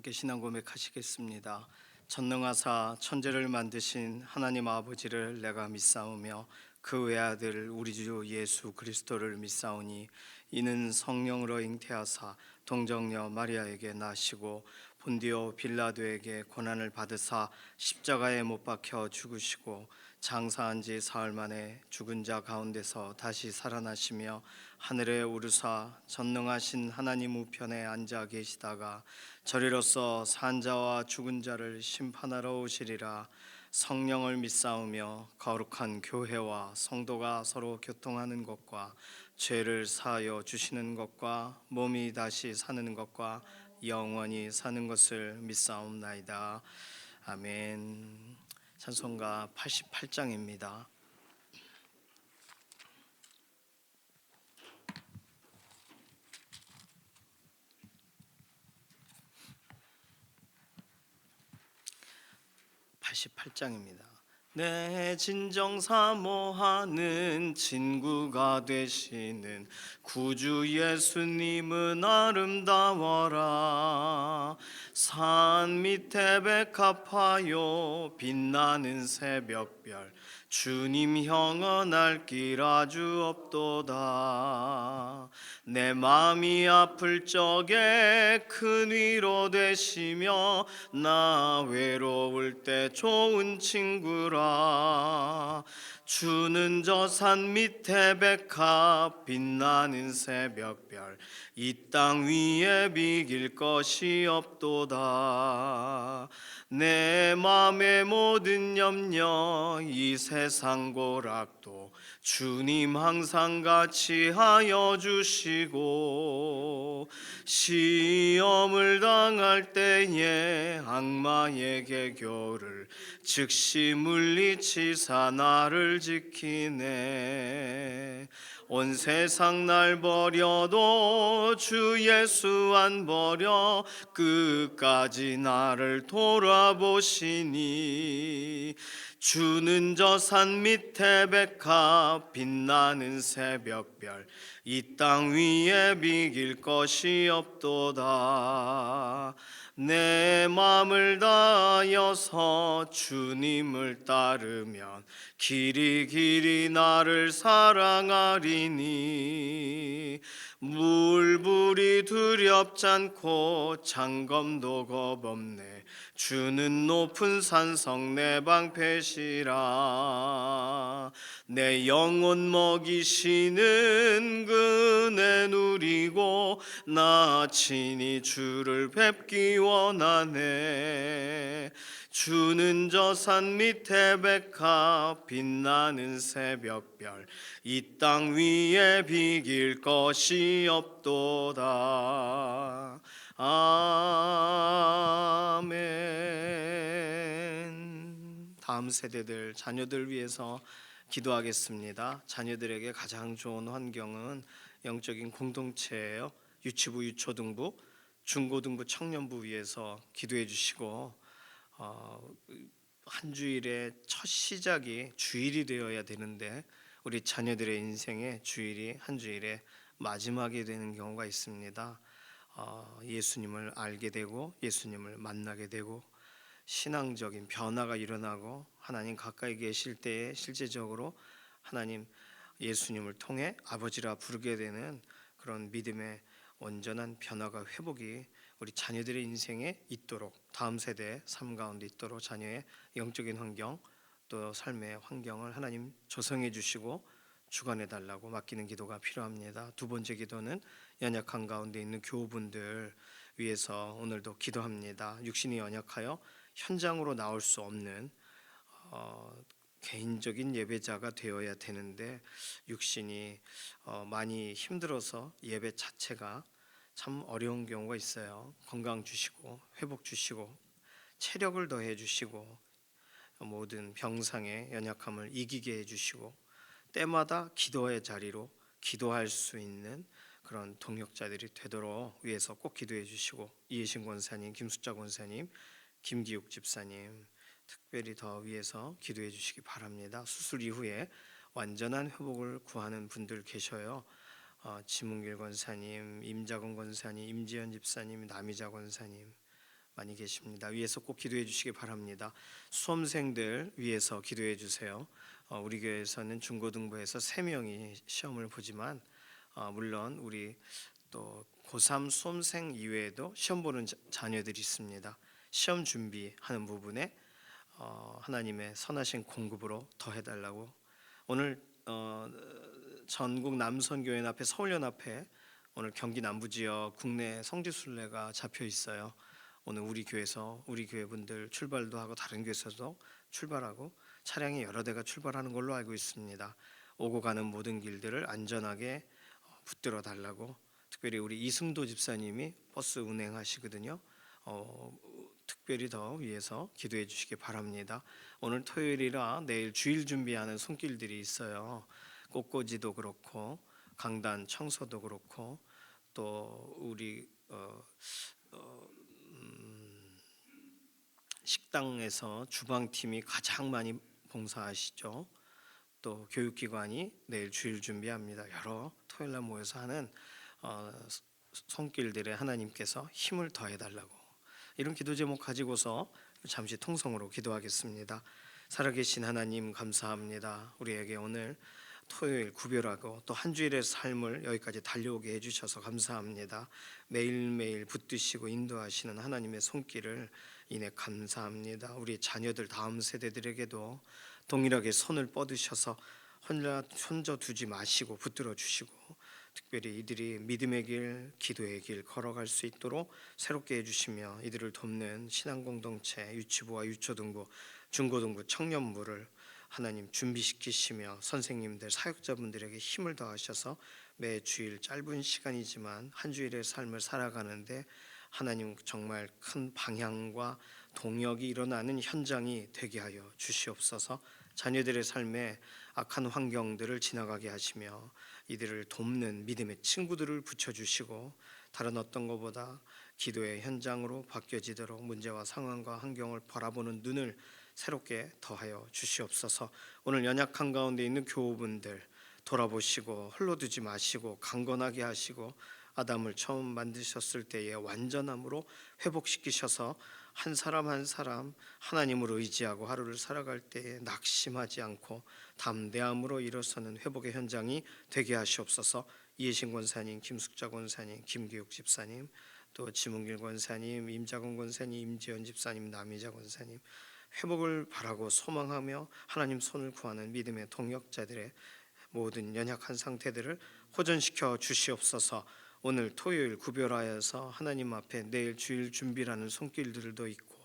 함께 신앙 고백하시겠습니다. 전능하사 천지를 만드신 하나님 아버지를 내가 믿사오며 그 외아들 우리 주 예수 그리스도를 믿사오니 이는 성령으로 잉태하사 동정녀 마리아에게 나시고 본디오 빌라도에게 고난을 받으사 십자가에 못 박혀 죽으시고 장사한 지 사흘 만에 죽은 자 가운데서 다시 살아나시며 하늘에 오르사 전능하신 하나님 우편에 앉아 계시다가 저리로서 산 자와 죽은 자를 심판하러 오시리라. 성령을 믿사오며 거룩한 교회와 성도가 서로 교통하는 것과 죄를 사하여 주시는 것과 몸이 다시 사는 것과 영원히 사는 것을 믿사옵나이다. 아멘. 찬송가 88장입니다. 88장입니다. 내 진정 사모하는 친구가 되시는 구주 예수님은 아름다워라. 산 밑에 백합화요 빛나는 새벽별 주님 형언할 길 아주 없도다. 내 마음이 아플 적에 큰 위로 되시며 나 외로울 때 좋은 친구라. 주는 저 산 밑에 백합 빛나는 새벽별 이 땅 위에 비길 것이 없도다. 내 맘의 모든 염려 이 세상 고락도 주님 항상 같이 하여 주시고 시험을 당할 때에 악마의 개교를 즉시 물리치사 나를 지키네. 온 세상 날 버려도 주 예수 안 버려 끝까지 나를 돌아보시니 주는 저 산 밑에 백합 빛나는 새벽별 이 땅 위에 비길 것이 없도다. 내 맘을 다하여서 주님을 따르면 길이 길이 나를 사랑하리니 물불이 두렵지 않고 장검도 겁없네. 주는 높은 산성 내 방패시라. 내 영혼 먹이시는 그네 누리고 나 친히 주를 뵙기 원하네. 주는 저 산 밑에 백합 빛나는 새벽별 이 땅 위에 비길 것이 없도다. 아멘. 다음 세대들 자녀들 위해서 기도하겠습니다. 자녀들에게 가장 좋은 환경은 영적인 공동체예요. 유치부, 유초등부, 중고등부, 청년부 위해서 기도해 주시고 한 주일의 첫 시작이 주일이 되어야 되는데 우리 자녀들의 인생에 주일이 한 주일의 마지막이 되는 경우가 있습니다. 예수님을 알게 되고 예수님을 만나게 되고 신앙적인 변화가 일어나고 하나님 가까이 계실 때에 실제적으로 하나님 예수님을 통해 아버지라 부르게 되는 그런 믿음의 온전한 변화가 회복이 우리 자녀들의 인생에 있도록 다음 세대의 삶 가운데 있도록 자녀의 영적인 환경 또 삶의 환경을 하나님 조성해 주시고 주관해 달라고 맡기는 기도가 필요합니다. 두 번째 기도는 연약한 가운데 있는 교우분들 위해서 오늘도 기도합니다. 육신이 연약하여 현장으로 나올 수 없는 개인적인 예배자가 되어야 되는데 육신이 많이 힘들어서 예배 자체가 참 어려운 경우가 있어요. 건강 주시고 회복 주시고 체력을 더해 주시고 모든 병상의 연약함을 이기게 해 주시고 때마다 기도의 자리로 기도할 수 있는 그런 동역자들이 되도록 위해서 꼭 기도해 주시고 이혜신 권사님, 김숙자 권사님, 김기욱 집사님 특별히 더 위해서 기도해 주시기 바랍니다. 수술 이후에 완전한 회복을 구하는 분들 계셔요. 지문길 권사님, 임자건 권사님, 임지연 집사님, 남이자 권사님 많이 계십니다. 위에서 꼭 기도해 주시기 바랍니다. 수험생들 위해서 기도해 주세요. 우리 교회에서는 중고등부에서 3명이 시험을 보지만 물론 우리 또 고3 수험생 이외에도 시험 보는 자녀들이 있습니다. 시험 준비하는 부분에 하나님의 선하신 공급으로 더해달라고 오늘 전국 남선교회 앞에 서울연합회 오늘 경기 남부지역 국내 성지순례가 잡혀 있어요. 오늘 우리 교회에서 우리 교회 분들 출발도 하고 다른 교회에서도 출발하고 차량이 여러 대가 출발하는 걸로 알고 있습니다. 오고 가는 모든 길들을 안전하게 붙들어 달라고 특별히 우리 이승도 집사님이 버스 운행하시거든요. 특별히 더 위해서 기도해 주시기 바랍니다. 오늘 토요일이라 내일 주일 준비하는 손길들이 있어요. 꽃꽂이도 그렇고 강단 청소도 그렇고 또 우리 식당에서 주방팀이 가장 많이 봉사하시죠. 또 교육기관이 내일 주일 준비합니다. 여러 토요일날 모여서 하는 손길들에 하나님께서 힘을 더해달라고 이런 기도 제목 가지고서 잠시 통성으로 기도하겠습니다. 살아계신 하나님 감사합니다. 우리에게 오늘 토요일 구별하고 또 한 주일의 삶을 여기까지 달려오게 해주셔서 감사합니다. 매일매일 붙드시고 인도하시는 하나님의 손길을 인해 감사합니다. 우리 자녀들 다음 세대들에게도 동일하게 손을 뻗으셔서 혼자 두지 마시고 붙들어 주시고 특별히 이들이 믿음의 길, 기도의 길 걸어갈 수 있도록 새롭게 해주시며 이들을 돕는 신앙공동체, 유치부와 유초등부, 중고등부, 청년부를 하나님 준비시키시며 선생님들, 사역자분들에게 힘을 더하셔서 매 주일 짧은 시간이지만 한 주일의 삶을 살아가는데 하나님 정말 큰 방향과 동역이 일어나는 현장이 되게 하여 주시옵소서. 자녀들의 삶에 악한 환경들을 지나가게 하시며 이들을 돕는 믿음의 친구들을 붙여주시고 다른 어떤 것보다 기도의 현장으로 바뀌어지도록 문제와 상황과 환경을 바라보는 눈을 새롭게 더하여 주시옵소서. 오늘 연약한 가운데 있는 교우분들 돌아보시고 홀로두지 마시고 강건하게 하시고 아담을 처음 만드셨을 때의 완전함으로 회복시키셔서 한 사람 한 사람 하나님을 의지하고 하루를 살아갈 때에 낙심하지 않고 담대함으로 일어서는 회복의 현장이 되게 하시옵소서. 이해신 권사님, 김숙자 권사님, 김기욱 집사님, 또 지문길 권사님, 임자건 권사님, 임지연 집사님, 남희자 권사님 회복을 바라고 소망하며 하나님 손을 구하는 믿음의 동역자들의 모든 연약한 상태들을 호전시켜 주시옵소서. 오늘 토요일 구별하여서 하나님 앞에 내일 주일 준비라는 손길들도 있고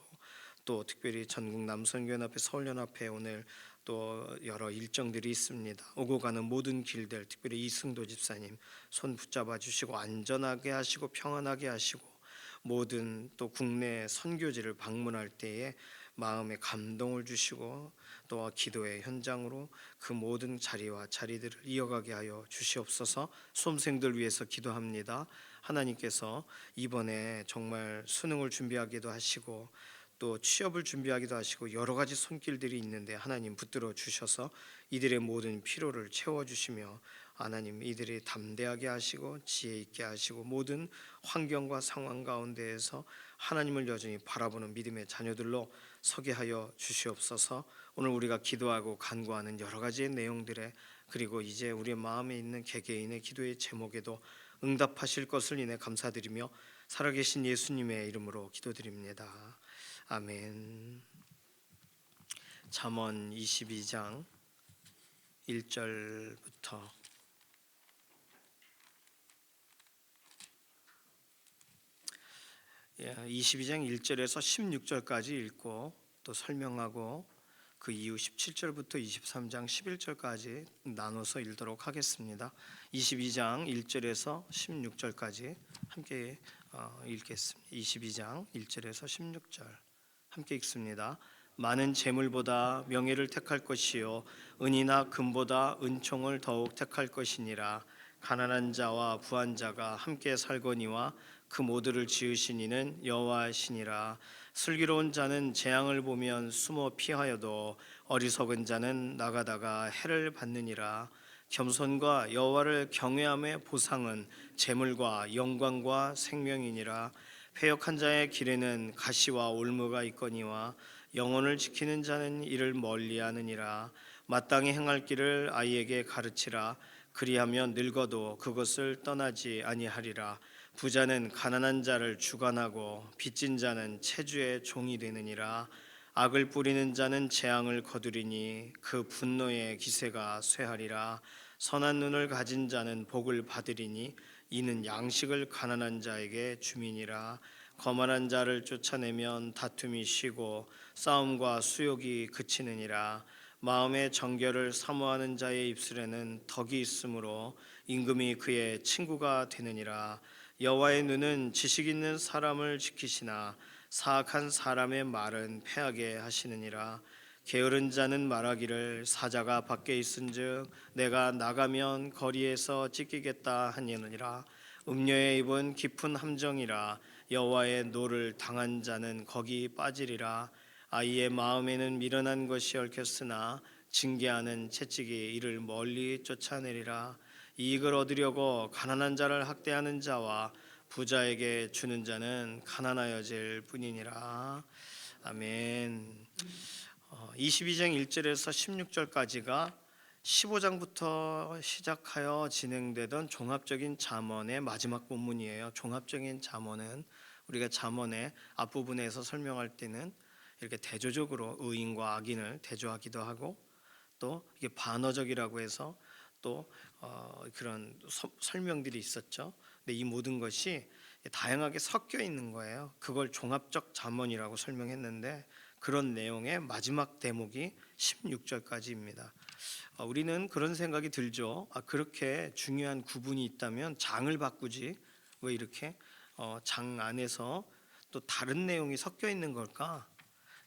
또 특별히 전국 남선교회 앞에 서울연합회 오늘 또 여러 일정들이 있습니다. 오고 가는 모든 길들 특별히 이승도 집사님 손 붙잡아 주시고 안전하게 하시고 평안하게 하시고 모든 또 국내 선교지를 방문할 때에 마음에 감동을 주시고 또 기도의 현장으로 그 모든 자리와 자리들을 이어가게 하여 주시옵소서. 수험생들 위해서 기도합니다. 하나님께서 이번에 정말 수능을 준비하기도 하시고 또 취업을 준비하기도 하시고 여러 가지 손길들이 있는데 하나님 붙들어 주셔서 이들의 모든 필요를 채워주시며 하나님 이들이 담대하게 하시고 지혜 있게 하시고 모든 환경과 상황 가운데에서 하나님을 여전히 바라보는 믿음의 자녀들로 서게 하여 주시옵소서. 오늘 우리가 기도하고 간구하는 여러 가지의 내용들에 그리고 이제 우리의 마음에 있는 개개인의 기도의 제목에도 응답하실 것을 인해 감사드리며 살아계신 예수님의 이름으로 기도드립니다. 아멘. 잠언 22장 1절부터 22장 1절에서 16절까지 읽고 또 설명하고 그 이후 17절부터 23장 11절까지 나눠서 읽도록 하겠습니다. 22장 1절에서 16절까지 함께 읽겠습니다. 22장 1절에서 16절 함께 읽습니다. 많은 재물보다 명예를 택할 것이요 은이나 금보다 은총을 더욱 택할 것이니라. 가난한 자와 부한 자가 함께 살거니와 그 모두를 지으신 이는 여호와시니라. 슬기로운 자는 재앙을 보면 숨어 피하여도 어리석은 자는 나가다가 해를 받느니라. 겸손과 여호와를 경외함의 보상은 재물과 영광과 생명이니라. 패역한 자의 길에는 가시와 올무가 있거니와 영혼을 지키는 자는 이를 멀리하느니라. 마땅히 행할 길을 아이에게 가르치라. 그리하면 늙어도 그것을 떠나지 아니하리라. 부자는 가난한 자를 주관하고 빚진 자는 체주의 종이 되느니라. 악을 뿌리는 자는 재앙을 거두리니 그 분노의 기세가 쇠하리라. 선한 눈을 가진 자는 복을 받으리니 이는 양식을 가난한 자에게 주민이라. 거만한 자를 쫓아내면 다툼이 쉬고 싸움과 수욕이 그치느니라. 마음의 정결을 사모하는 자의 입술에는 덕이 있으므로 임금이 그의 친구가 되느니라. 여호와의 눈은 지식 있는 사람을 지키시나 사악한 사람의 말은 패하게 하시느니라. 게으른 자는 말하기를 사자가 밖에 있은즉 내가 나가면 거리에서 찢기겠다 하니라. 음녀의 입은 깊은 함정이라. 여호와의 노를 당한 자는 거기 빠지리라. 아이의 마음에는 미련한 것이 얽혔으나 징계하는 채찍이 이를 멀리 쫓아내리라. 이익을 얻으려고 가난한 자를 학대하는 자와 부자에게 주는 자는 가난하여질 뿐이니라. 아멘. 22장 1절에서 16절까지가 15장부터 시작하여 진행되던 종합적인 잠언의 마지막 본문이에요. 종합적인 잠언은 우리가 잠언의 앞부분에서 설명할 때는 이렇게 대조적으로 의인과 악인을 대조하기도 하고 또 이게 반어적이라고 해서 또 그런 설명들이 있었죠. 근데 이 모든 것이 다양하게 섞여 있는 거예요. 그걸 종합적 잠언이라고 설명했는데 그런 내용의 마지막 대목이 16절까지입니다. 우리는 그런 생각이 들죠. 그렇게 중요한 구분이 있다면 장을 바꾸지 왜 이렇게 장 안에서 또 다른 내용이 섞여 있는 걸까?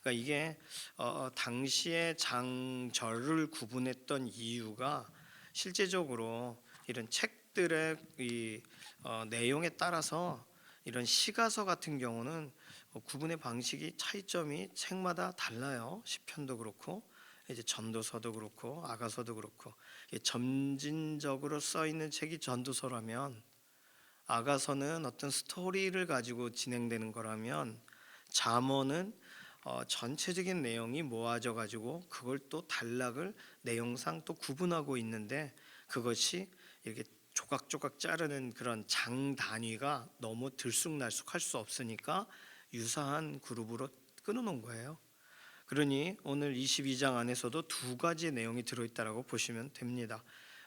그러니까 이게 당시에 장절을 구분했던 이유가 실제적으로 이런 책들의 이 내용에 따라서 이런 시가서 같은 경우는 구분의 방식이 차이점이 책마다 달라요. 시편도 그렇고 이제 전도서도 그렇고 아가서도 그렇고 점진적으로 써 있는 책이 전도서라면 아가서는 어떤 스토리를 가지고 진행되는 거라면 잠언은 전체적인 내용이 모아져 가지고 그걸 또 단락을 내용상 또 구분하고 있는데 그것이 이렇게 조각조각 자르는 그런 장 단위가 너무 들쑥날쑥할 수 없으니까 유사한 그룹으로 끊어놓은 거예요. 그러니 오늘 22장 안에서도 두 가지 내용이 들어있다라고 보시면 됩니다.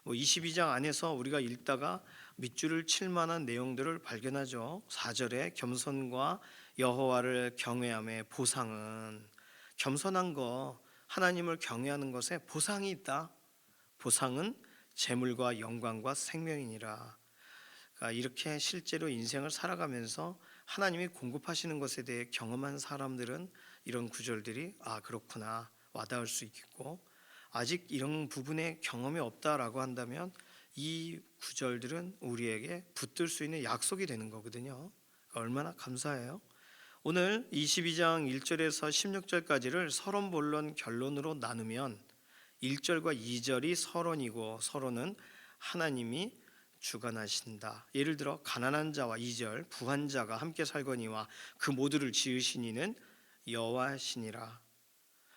22장 안에서 우리가 읽다가 밑줄을 칠 만한 내용들을 발견하죠. 4절에 겸손과 여호와를 경외함의 보상은 겸손한 거 하나님을 경외하는 것에 보상이 있다. 보상은 재물과 영광과 생명이니라. 그러니까 이렇게 실제로 인생을 살아가면서 하나님이 공급하시는 것에 대해 경험한 사람들은 이런 구절들이 그렇구나 와닿을 수 있겠고 아직 이런 부분에 경험이 없다라고 한다면 이 구절들은 우리에게 붙들 수 있는 약속이 되는 거거든요. 얼마나 감사해요. 오늘 22장 1절에서 16절까지를 서론 본론 결론으로 나누면 1절과 2절이 서론이고 서론은 하나님이 주관하신다. 예를 들어 가난한 자와 2절 부한 자가 함께 살거니와 그 모두를 지으신 이는 여호와시니라.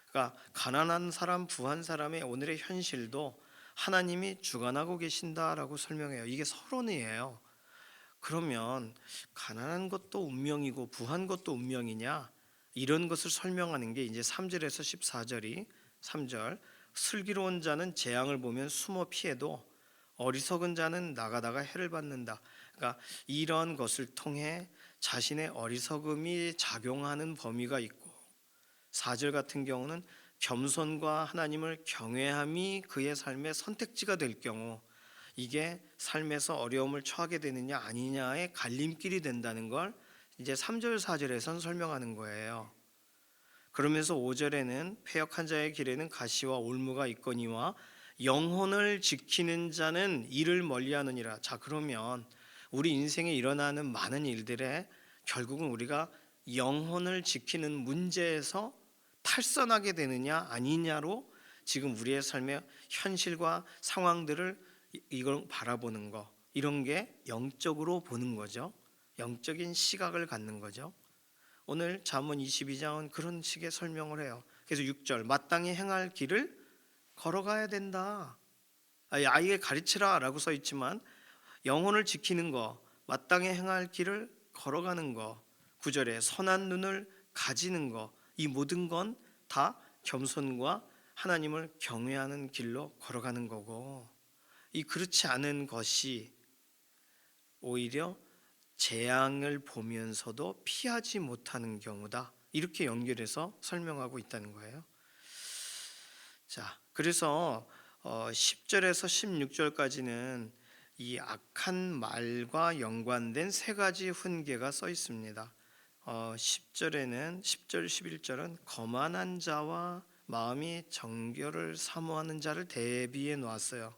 그러니까 가난한 사람 부한 사람의 오늘의 현실도 하나님이 주관하고 계신다라고 설명해요. 이게 서론이에요. 그러면 가난한 것도 운명이고 부한 것도 운명이냐? 이런 것을 설명하는 게 이제 3절에서 14절이 3절 슬기로운 자는 재앙을 보면 숨어 피해도 어리석은 자는 나가다가 해를 받는다. 그러니까 이런 것을 통해 자신의 어리석음이 작용하는 범위가 있고 4절 같은 경우는 겸손과 하나님을 경외함이 그의 삶의 선택지가 될 경우 이게 삶에서 어려움을 처하게 되느냐 아니냐의 갈림길이 된다는 걸 이제 3절 4절에선 설명하는 거예요. 그러면서 5절에는 패역한 자의 길에는 가시와 올무가 있거니와 영혼을 지키는 자는 이를 멀리하느니라. 자, 그러면 우리 인생에 일어나는 많은 일들에 결국은 우리가 영혼을 지키는 문제에서 탈선하게 되느냐 아니냐로 지금 우리의 삶의 현실과 상황들을 이걸 바라보는 거, 이런 게 영적으로 보는 거죠. 영적인 시각을 갖는 거죠. 오늘 잠언 22장은 그런 식의 설명을 해요. 그래서 6절 마땅히 행할 길을 걸어가야 된다. 아이에게 가르치라라고 써 있지만 영혼을 지키는 거, 마땅히 행할 길을 걸어가는 거, 9절에 선한 눈을 가지는 거, 이 모든 건 다 겸손과 하나님을 경외하는 길로 걸어가는 거고, 이 그렇지 않은 것이 오히려 재앙을 보면서도 피하지 못하는 경우다. 이렇게 연결해서 설명하고 있다는 거예요. 자, 그래서 10절에서 16절까지는 이 악한 말과 연관된 세 가지 훈계가 써 있습니다. 10절에는 10절 11절은 거만한 자와 마음이 정결을 사모하는 자를 대비해 놓았어요.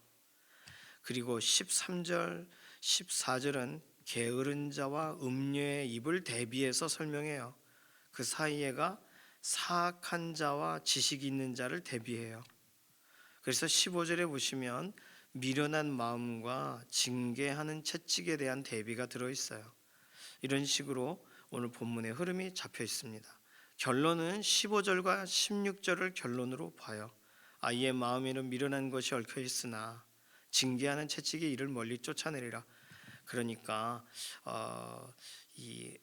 그리고 13절 14절은 게으른 자와 음료의 입을 대비해서 설명해요. 그 사이에가 사악한 자와 지식이 있는 자를 대비해요. 그래서 15절에 보시면 미련한 마음과 징계하는 채찍에 대한 대비가 들어있어요. 이런 식으로 오늘 본문의 흐름이 잡혀 있습니다. 결론은 15절과 16절을 결론으로 봐요. 아이의 마음에는 미련한 것이 얽혀 있으나 징계하는 채찍이 이를 멀리 쫓아내리라. 그러니까 이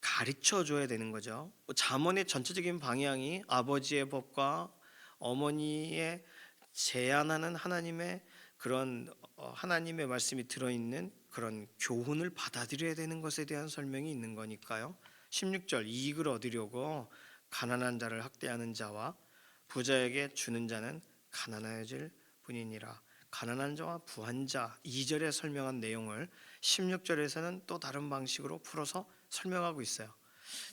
가르쳐 줘야 되는 거죠. 잠언의 전체적인 방향이 아버지의 법과 어머니의 제안하는 하나님의 그런 하나님의 말씀이 들어있는 그런 교훈을 받아들여야 되는 것에 대한 설명이 있는 거니까요. 16절 이익을 얻으려고 가난한 자를 학대하는 자와 부자에게 주는 자는 가난해질 뿐이니라. 가난한 자와 부한 자 2절에 설명한 내용을 16절에서는 또 다른 방식으로 풀어서 설명하고 있어요.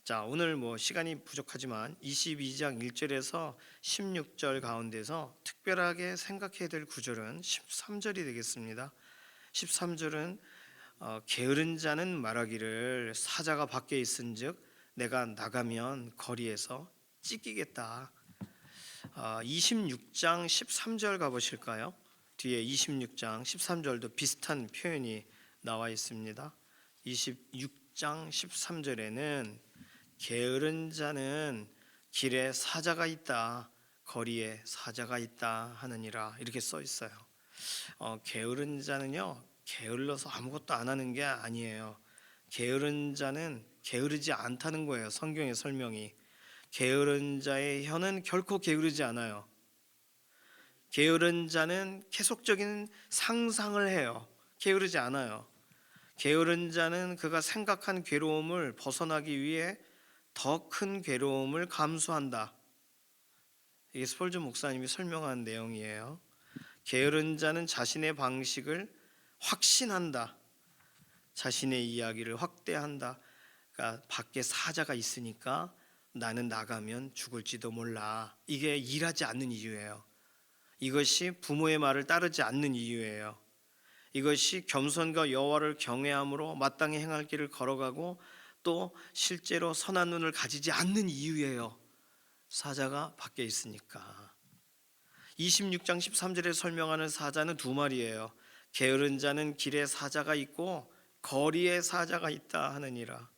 자, 오늘 시간이 부족하지만 22장 1절에서 16절 가운데서 특별하게 생각해야 될 구절은 13절이 되겠습니다. 13절은 게으른 자는 말하기를 사자가 밖에 있은즉 내가 나가면 거리에서 찢기겠다. 26장 13절 가보실까요? 뒤에 26장 13절도 비슷한 표현이 나와 있습니다. 26장 13절에는 게으른 자는 길에 사자가 있다, 거리에 사자가 있다 하느니라 이렇게 써 있어요. 게으른 자는요, 게을러서 아무것도 안 하는 게 아니에요. 게으른 자는 게으르지 않다는 거예요. 성경의 설명이. 게으른 자의 혀는 결코 게으르지 않아요. 게으른 자는 계속적인 상상을 해요. 게으르지 않아요. 게으른 자는 그가 생각한 괴로움을 벗어나기 위해 더 큰 괴로움을 감수한다. 이게 스폴전 목사님이 설명한 내용이에요. 게으른 자는 자신의 방식을 확신한다. 자신의 이야기를 확대한다. 그러니까 밖에 사자가 있으니까 나는 나가면 죽을지도 몰라. 이게 일하지 않는 이유예요. 이것이 부모의 말을 따르지 않는 이유예요. 이것이 겸손과 여호와를 경외함으로 마땅히 행할 길을 걸어가고 또 실제로 선한 눈을 가지지 않는 이유예요. 사자가 밖에 있으니까. 26장 13절에 설명하는 사자는 두 마리예요. 게으른 자는 길에 사자가 있고 거리에 사자가 있다 하느니라.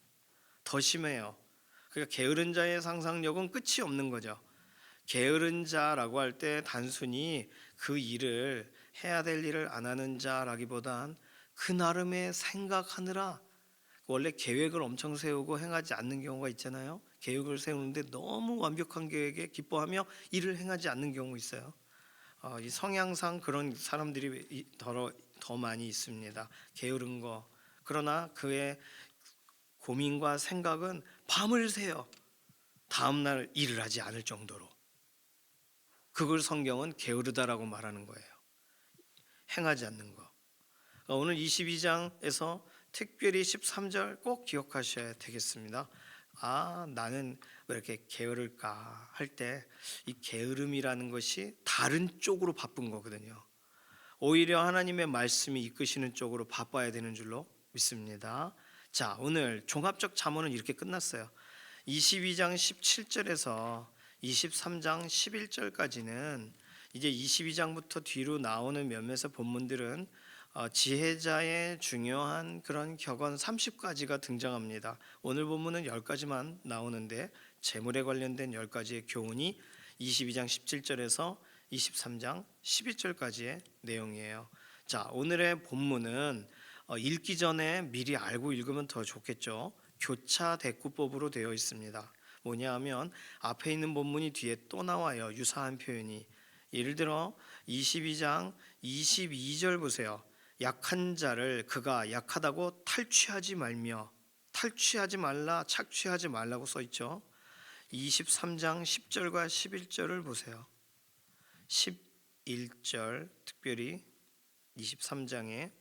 더 심해요. 그러니까 게으른 자의 상상력은 끝이 없는 거죠. 게으른 자라고 할 때 단순히 그 일을 해야 될 일을 안 하는 자라기보단 그 나름의 생각하느라 원래 계획을 엄청 세우고 행하지 않는 경우가 있잖아요. 계획을 세우는데 너무 완벽한 계획에 기뻐하며 일을 행하지 않는 경우 있어요. 이 성향상 그런 사람들이 더 많이 있습니다. 게으른 거. 그러나 그의 고민과 생각은 밤을 새요. 다음날 일을 하지 않을 정도로. 그걸 성경은 게으르다라고 말하는 거예요. 행하지 않는 거. 오늘 22장에서 특별히 13절 꼭 기억하셔야 되겠습니다. 나는 왜 이렇게 게으를까 할 때 이 게으름이라는 것이 다른 쪽으로 바쁜 거거든요. 오히려 하나님의 말씀이 이끄시는 쪽으로 바빠야 되는 줄로 믿습니다. 자, 오늘 종합적 잠언은 이렇게 끝났어요. 22장 17절에서 23장 11절까지는 이제 22장부터 뒤로 나오는 몇몇의 본문들은 지혜자의 중요한 그런 격언 30가지가 등장합니다. 오늘 본문은 10가지만 나오는데 재물에 관련된 10가지의 교훈이 22장 17절에서 23장 12절까지의 내용이에요. 자, 오늘의 본문은 읽기 전에 미리 알고 읽으면 더 좋겠죠. 교차 대꾸법으로 되어 있습니다. 뭐냐 하면 앞에 있는 본문이 뒤에 또 나와요. 유사한 표현이. 예를 들어 22장 22절 보세요. 약한 자를 그가 약하다고 탈취하지 말며, 탈취하지 말라, 착취하지 말라고 써 있죠. 23장 10절과 11절을 보세요. 11절 특별히 23장에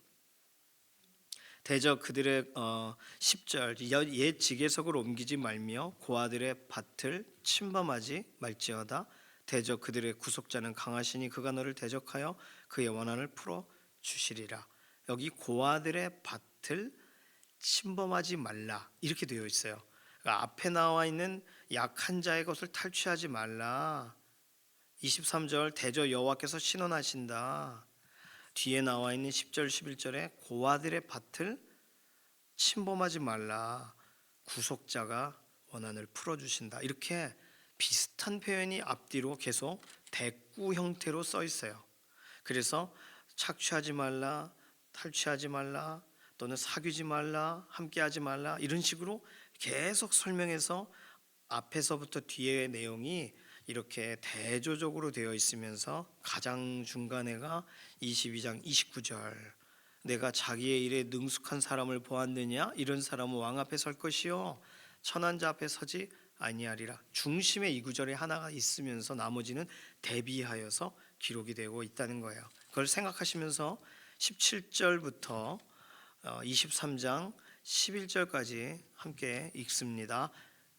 대저 그들의 10절 옛 지계석을 옮기지 말며 고아들의 밭을 침범하지 말지어다. 대저 그들의 구속자는 강하시니 그가 너를 대적하여 그의 원한을 풀어 주시리라. 여기 고아들의 밭을 침범하지 말라 이렇게 되어 있어요. 그러니까 앞에 나와 있는 약한 자의 것을 탈취하지 말라. 23절 대저 여호와께서 신원하신다. 뒤에 나와 있는 10절 11절에 고아들의 밭을 침범하지 말라. 구속자가 원한을 풀어주신다. 이렇게 비슷한 표현이 앞뒤로 계속 대꾸 형태로 써 있어요. 그래서 착취하지 말라, 탈취하지 말라, 또는 사귀지 말라, 함께하지 말라 이런 식으로 계속 설명해서 앞에서부터 뒤의 내용이 이렇게 대조적으로 되어 있으면서 가장 중간에가 22장 29절 내가 자기의 일에 능숙한 사람을 보았느냐 이런 사람은 왕 앞에 설 것이요 천한 자 앞에 서지 아니하리라. 중심에 이 구절에 하나가 있으면서 나머지는 대비하여서 기록이 되고 있다는 거예요. 그걸 생각하시면서 17절부터 23장 11절까지 함께 읽습니다.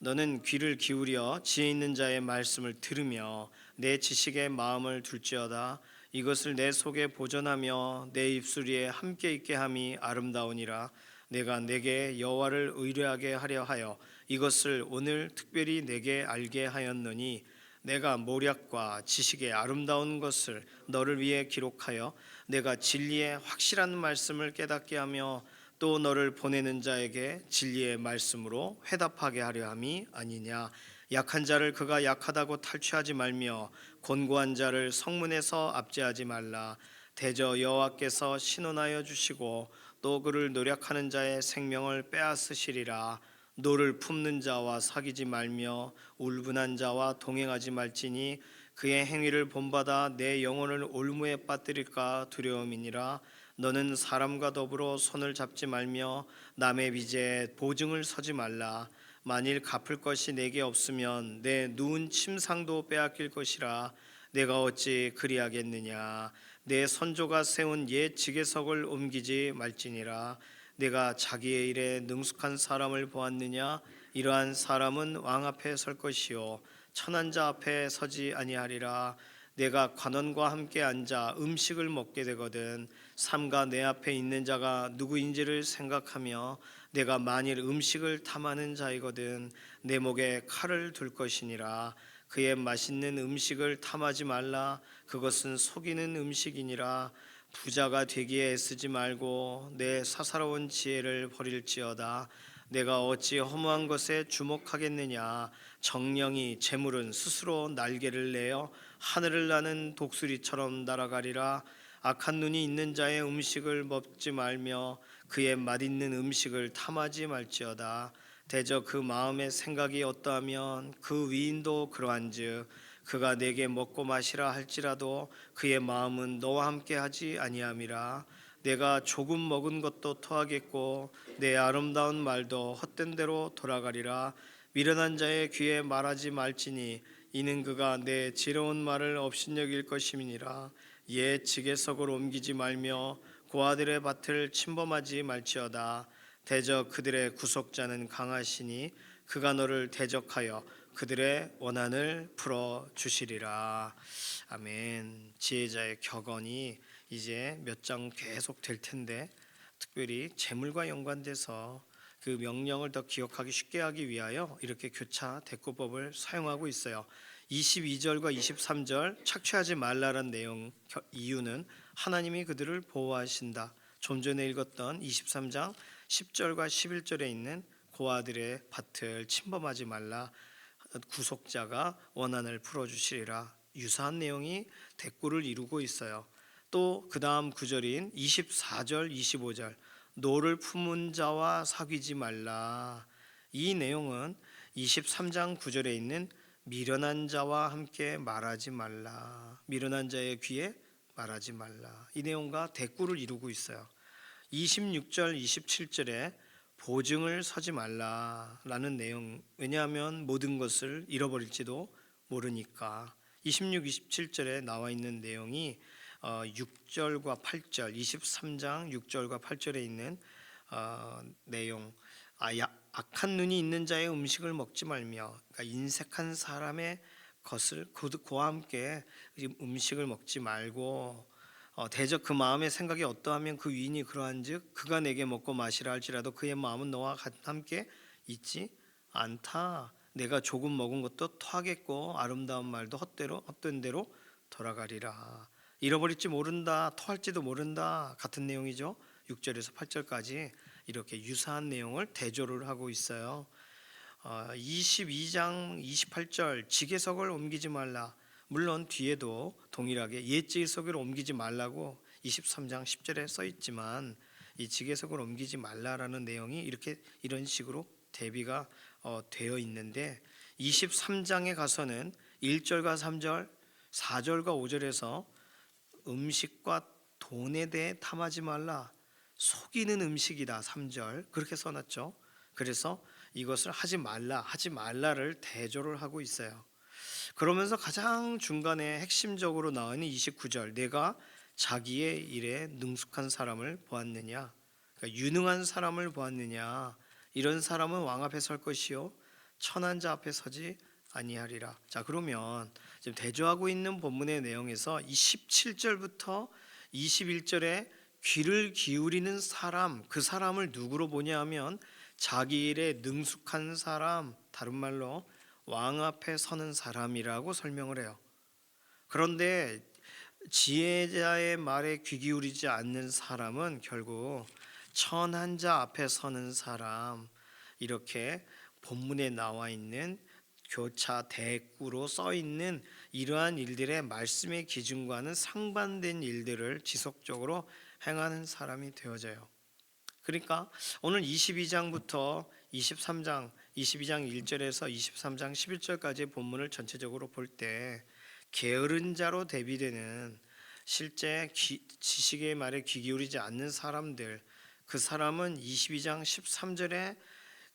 너는 귀를 기울여 지혜 있는 자의 말씀을 들으며 내 지식에 마음을 둘지어다. 이것을 내 속에 보존하며 내 입술 위에 함께 있게 함이 아름다우니라. 내가 내게 여호와를 의뢰하게 하려 하여 이것을 오늘 특별히 내게 알게 하였노니 내가 모략과 지식의 아름다운 것을 너를 위해 기록하여 내가 진리의 확실한 말씀을 깨닫게 하며 또 너를 보내는 자에게 진리의 말씀으로 회답하게 하려 함이 아니냐. 약한 자를 그가 약하다고 탈취하지 말며 곤고한 자를 성문에서 압제하지 말라. 대저 여호와께서 신원하여 주시고 또 그를 노력하는 자의 생명을 빼앗으시리라. 노를 품는 자와 사귀지 말며 울분한 자와 동행하지 말지니 그의 행위를 본받아 내 영혼을 올무에 빠뜨릴까 두려움이니라. 너는 사람과 더불어 손을 잡지 말며 남의 빚에 보증을 서지 말라. 만일 갚을 것이 내게 없으면 내 누운 침상도 빼앗길 것이라. 내가 어찌 그리하겠느냐. 내 선조가 세운 옛 지계석을 옮기지 말지니라. 내가 자기의 일에 능숙한 사람을 보았느냐. 이러한 사람은 왕 앞에 설 것이요 천한 자 앞에 서지 아니하리라. 내가 관원과 함께 앉아 음식을 먹게 되거든 삼가 내 앞에 있는 자가 누구인지를 생각하며 내가 만일 음식을 탐하는 자이거든 내 목에 칼을 둘 것이니라. 그의 맛있는 음식을 탐하지 말라. 그것은 속이는 음식이니라. 부자가 되기에 애쓰지 말고 내 사사로운 지혜를 버릴지어다. 내가 어찌 허무한 것에 주목하겠느냐. 정령이 재물은 스스로 날개를 내어 하늘을 나는 독수리처럼 날아가리라. 악한 눈이 있는 자의 음식을 먹지 말며 그의 맛있는 음식을 탐하지 말지어다. 대저 그 마음의 생각이 어떠하면 그 위인도 그러한즉 그가 내게 먹고 마시라 할지라도 그의 마음은 너와 함께 하지 아니함이라. 내가 조금 먹은 것도 토하겠고 내 아름다운 말도 헛된 대로 돌아가리라. 미련한 자의 귀에 말하지 말지니 이는 그가 내 지혜로운 말을 업신여길 것임이니라. 옛 지계석을 옮기지 말며 고아들의 밭을 침범하지 말지어다. 대저 그들의 구속자는 강하시니 그가 너를 대적하여 그들의 원한을 풀어 주시리라. 아멘. 지혜자의 격언이 이제 몇 장 계속 될 텐데 특별히 재물과 연관돼서 그 명령을 더 기억하기 쉽게 하기 위하여 이렇게 교차 대꾸법을 사용하고 있어요. 22절과 23절 착취하지 말라란 내용 이유는 하나님이 그들을 보호하신다. 좀 전에 읽었던 23장 10절과 11절에 있는 고아들의 밭을 침범하지 말라. 구속자가 원한을 풀어주시리라. 유사한 내용이 대꾸를 이루고 있어요. 또 그 다음 구절인 24절 25절 노를 품은 자와 사귀지 말라. 이 내용은 23장 9절에 있는 미련한 자와 함께 말하지 말라. 미련한 자의 귀에 말하지 말라. 이 내용과 대꾸를 이루고 있어요. 26절 27절에 보증을 서지 말라라는 내용. 왜냐하면 모든 것을 잃어버릴지도 모르니까. 26, 27절에 나와 있는 내용이 6절과 8절, 23장 6절과 8절에 있는 내용. 악한 눈이 있는 자의 음식을 먹지 말며, 그러니까 인색한 사람의 것을 그와 함께 음식을 먹지 말고, 대적 그 마음의 생각이 어떠하면 그 위인이 그러한즉 그가 내게 먹고 마시라 할지라도 그의 마음은 너와 함께 있지 않다. 내가 조금 먹은 것도 토하겠고 아름다운 말도 헛된 대로 돌아가리라. 잃어버릴지 모른다, 토할지도 모른다 같은 내용이죠. 6절에서 8절까지 이렇게 유사한 내용을 대조를 하고 있어요. 22장 28절 지게석을 옮기지 말라. 물론 뒤에도 동일하게 옛 지게석을 옮기지 말라고 23장 10절에 써 있지만 이 지게석을 옮기지 말라라는 내용이 이런 식으로 대비가 되어 있는데 23장에 가서는 1절과 3절, 4절과 5절에서 음식과 돈에 대해 탐하지 말라. 속이는 음식이다. 3절 그렇게 써놨죠. 그래서 이것을 하지 말라를 대조를 하고 있어요. 그러면서 가장 중간에 핵심적으로 나오는 29절 내가 자기의 일에 능숙한 사람을 보았느냐, 그러니까 유능한 사람을 보았느냐. 이런 사람은 왕 앞에 설 것이요 천한 자 앞에 서지 아니하리라. 자, 그러면 지금 대조하고 있는 본문의 내용에서 이 17절부터 21절에 귀를 기울이는 사람, 그 사람을 누구로 보냐 하면 자기 일에 능숙한 사람, 다른 말로 왕 앞에 서는 사람이라고 설명을 해요. 그런데 지혜자의 말에 귀 기울이지 않는 사람은 결국 천한 자 앞에 서는 사람, 이렇게 본문에 나와 있는 교차 대꾸로 써 있는 이러한 일들의 말씀의 기준과는 상반된 일들을 지속적으로 행하는 사람이 되어져요. 그러니까 오늘 22장부터 23장, 22장 1절에서 23장 11절까지의 본문을 전체적으로 볼 때 게으른 자로 대비되는 실제 지식의 말에 귀 기울이지 않는 사람들, 그 사람은 22장 13절에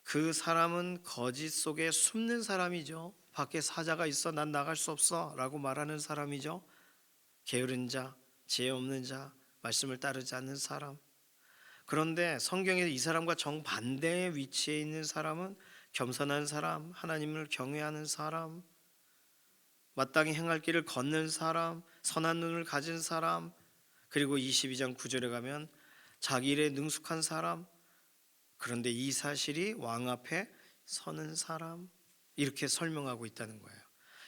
그 사람은 거짓 속에 숨는 사람이죠. 밖에 사자가 있어 난 나갈 수 없어 라고 말하는 사람이죠. 게으른 자, 지혜 없는 자, 말씀을 따르지 않는 사람. 그런데 성경에 이 사람과 정반대의 위치에 있는 사람은 겸손한 사람, 하나님을 경외하는 사람, 마땅히 행할 길을 걷는 사람, 선한 눈을 가진 사람, 그리고 22장 9절에 가면 자기 일에 능숙한 사람, 그런데 이 사실이 왕 앞에 서는 사람, 이렇게 설명하고 있다는 거예요.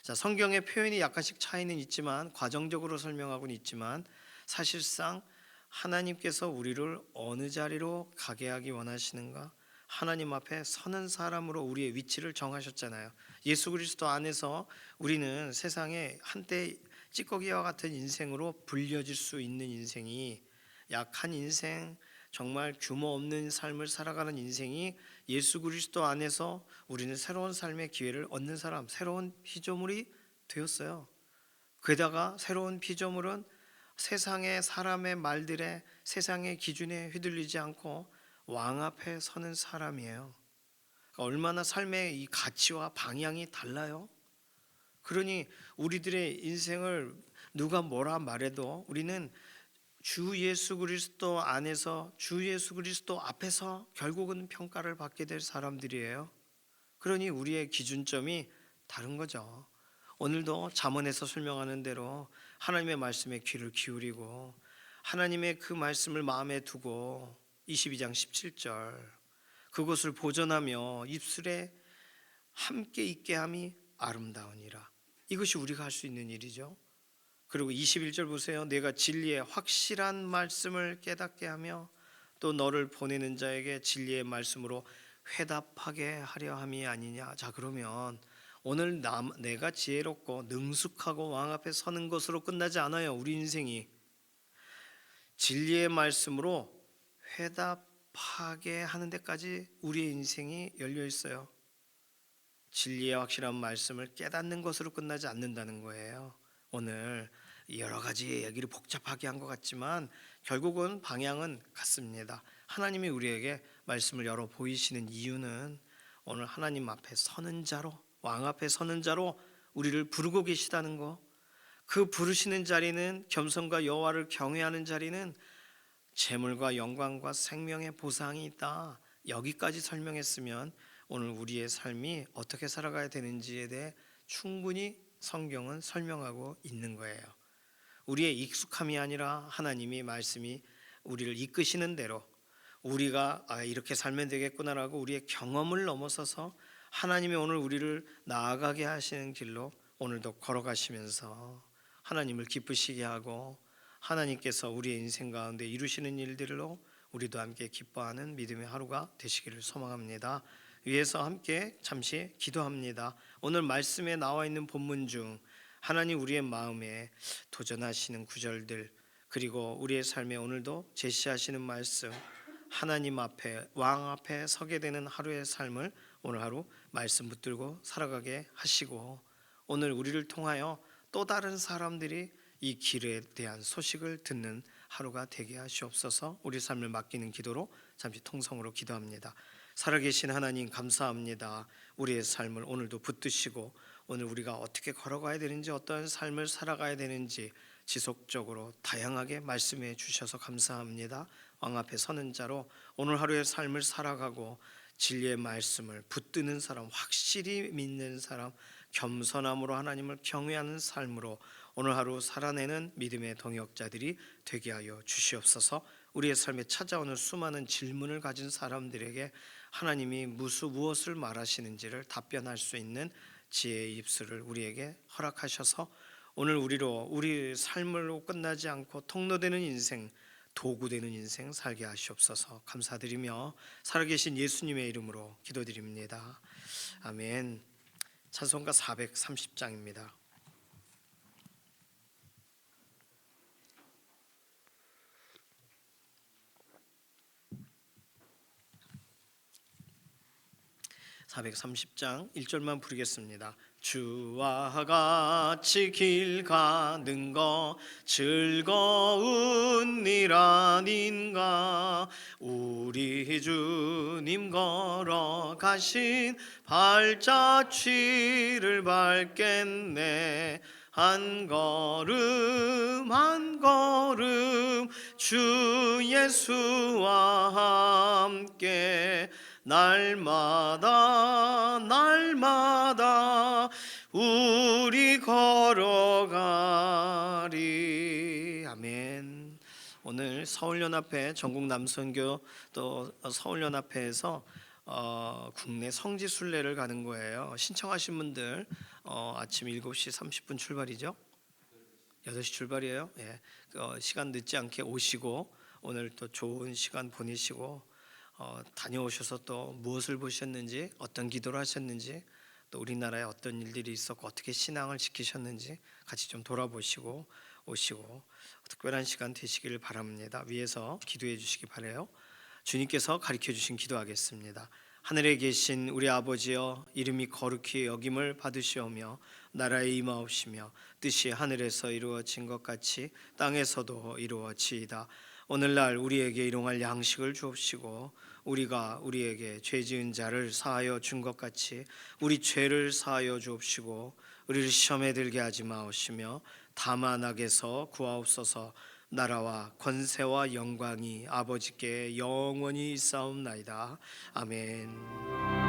자, 성경의 표현이 약간씩 차이는 있지만 과정적으로 설명하고는 있지만 사실상 하나님께서 우리를 어느 자리로 가게 하기 원하시는가? 하나님 앞에 서는 사람으로 우리의 위치를 정하셨잖아요. 예수 그리스도 안에서 우리는 세상에 한때 찌꺼기와 같은 인생으로 불려질 수 있는 인생이, 약한 인생, 정말 규모 없는 삶을 살아가는 인생이 예수 그리스도 안에서 우리는 새로운 삶의 기회를 얻는 사람, 새로운 피조물이 되었어요. 게다가 새로운 피조물은 세상의 사람의 말들에, 세상의 기준에 휘둘리지 않고 왕 앞에 서는 사람이에요. 얼마나 삶의 이 가치와 방향이 달라요. 그러니 우리들의 인생을 누가 뭐라 말해도 우리는 주 예수 그리스도 안에서, 주 예수 그리스도 앞에서 결국은 평가를 받게 될 사람들이에요. 그러니 우리의 기준점이 다른 거죠. 오늘도 잠언에서 설명하는 대로 하나님의 말씀에 귀를 기울이고 하나님의 그 말씀을 마음에 두고 22장 17절 그것을 보존하며 입술에 함께 있게 함이 아름다우니라. 이것이 우리가 할 수 있는 일이죠. 그리고 21절 보세요. 내가 진리의 확실한 말씀을 깨닫게 하며 또 너를 보내는 자에게 진리의 말씀으로 회답하게 하려 함이 아니냐. 자, 그러면 오늘 내가 지혜롭고 능숙하고 왕 앞에 서는 것으로 끝나지 않아요. 우리 인생이 진리의 말씀으로 회답하게 하는 데까지 우리의 인생이 열려 있어요. 진리의 확실한 말씀을 깨닫는 것으로 끝나지 않는다는 거예요. 오늘 여러 가지 얘기를 복잡하게 한 것 같지만 결국은 방향은 같습니다. 하나님이 우리에게 말씀을 열어 보이시는 이유는 오늘 하나님 앞에 서는 자로, 왕 앞에 서는 자로 우리를 부르고 계시다는 거. 그 부르시는 자리는, 겸손과 여호와를 경외하는 자리는 재물과 영광과 생명의 보상이 있다. 여기까지 설명했으면 오늘 우리의 삶이 어떻게 살아가야 되는지에 대해 충분히 성경은 설명하고 있는 거예요. 우리의 익숙함이 아니라 하나님이 말씀이 우리를 이끄시는 대로 우리가 이렇게 살면 되겠구나라고 우리의 경험을 넘어서서 하나님이 오늘 우리를 나아가게 하시는 길로 오늘도 걸어가시면서 하나님을 기쁘시게 하고 하나님께서 우리의 인생 가운데 이루시는 일들로 우리도 함께 기뻐하는 믿음의 하루가 되시기를 소망합니다. 위에서 함께 잠시 기도합니다. 오늘 말씀에 나와 있는 본문 중 하나님 우리의 마음에 도전하시는 구절들, 그리고 우리의 삶에 오늘도 제시하시는 말씀, 하나님 앞에, 왕 앞에 서게 되는 하루의 삶을 오늘 하루 말씀 붙들고 살아가게 하시고, 오늘 우리를 통하여 또 다른 사람들이 이 길에 대한 소식을 듣는 하루가 되게 하시옵소서. 우리 삶을 맡기는 기도로 잠시 통성으로 기도합니다. 살아계신 하나님 감사합니다. 우리의 삶을 오늘도 붙드시고 오늘 우리가 어떻게 걸어가야 되는지, 어떤 삶을 살아가야 되는지 지속적으로 다양하게 말씀해 주셔서 감사합니다. 왕 앞에 서는 자로 오늘 하루의 삶을 살아가고 진리의 말씀을 붙드는 사람, 확실히 믿는 사람, 겸손함으로 하나님을 경외하는 삶으로 오늘 하루 살아내는 믿음의 동역자들이 되게 하여 주시옵소서. 우리의 삶에 찾아오는 수많은 질문을 가진 사람들에게 하나님이 무엇을 말하시는지를 답변할 수 있는 지혜의 입술을 우리에게 허락하셔서 오늘 우리 삶으로 끝나지 않고 통로되는 인생, 도구되는 인생 살게 하시옵소서. 감사드리며 살아계신 예수님의 이름으로 기도드립니다. 아멘. 찬송가 430장입니다. (430장) 1절만 부르겠습니다. 주와 같이 길 가는 거 즐거운 일 아닌가. 우리 주님 걸어가신 발자취를 밟겠네. 한 걸음 한 걸음 주 예수와 함께 날마다 날마다 우리 걸어가리. 아멘. 오늘 서울연합회 전국남선교 또 서울연합회에서 국내 성지순례를 가는 거예요. 신청하신 분들 아침 7시 30분 출발이죠. 8시 출발이에요. 예. 시간 늦지 않게 오시고 오늘 또 좋은 시간 보내시고 다녀오셔서 또 무엇을 보셨는지, 어떤 기도를 하셨는지, 또 우리나라에 어떤 일들이 있었고 어떻게 신앙을 지키셨는지 같이 좀 돌아보시고 오시고 특별한 시간 되시기를 바랍니다. 위에서 기도해 주시기 바라요. 주님께서 가르쳐 주신 기도하겠습니다. 하늘에 계신 우리 아버지여, 이름이 거룩히 여김을 받으시오며 나라에 임하옵시며 뜻이 하늘에서 이루어진 것 같이 땅에서도 이루어지이다. 오늘날 우리에게 일용할 양식을 주옵시고 우리가 우리에게 죄 지은 자를 사하여 준 것 같이 우리 죄를 사하여 주옵시고 우리를 시험에 들게 하지 마옵시며 다만 악에서 구하옵소서. 나라와 권세와 영광이 아버지께 영원히 있사옵나이다. 아멘.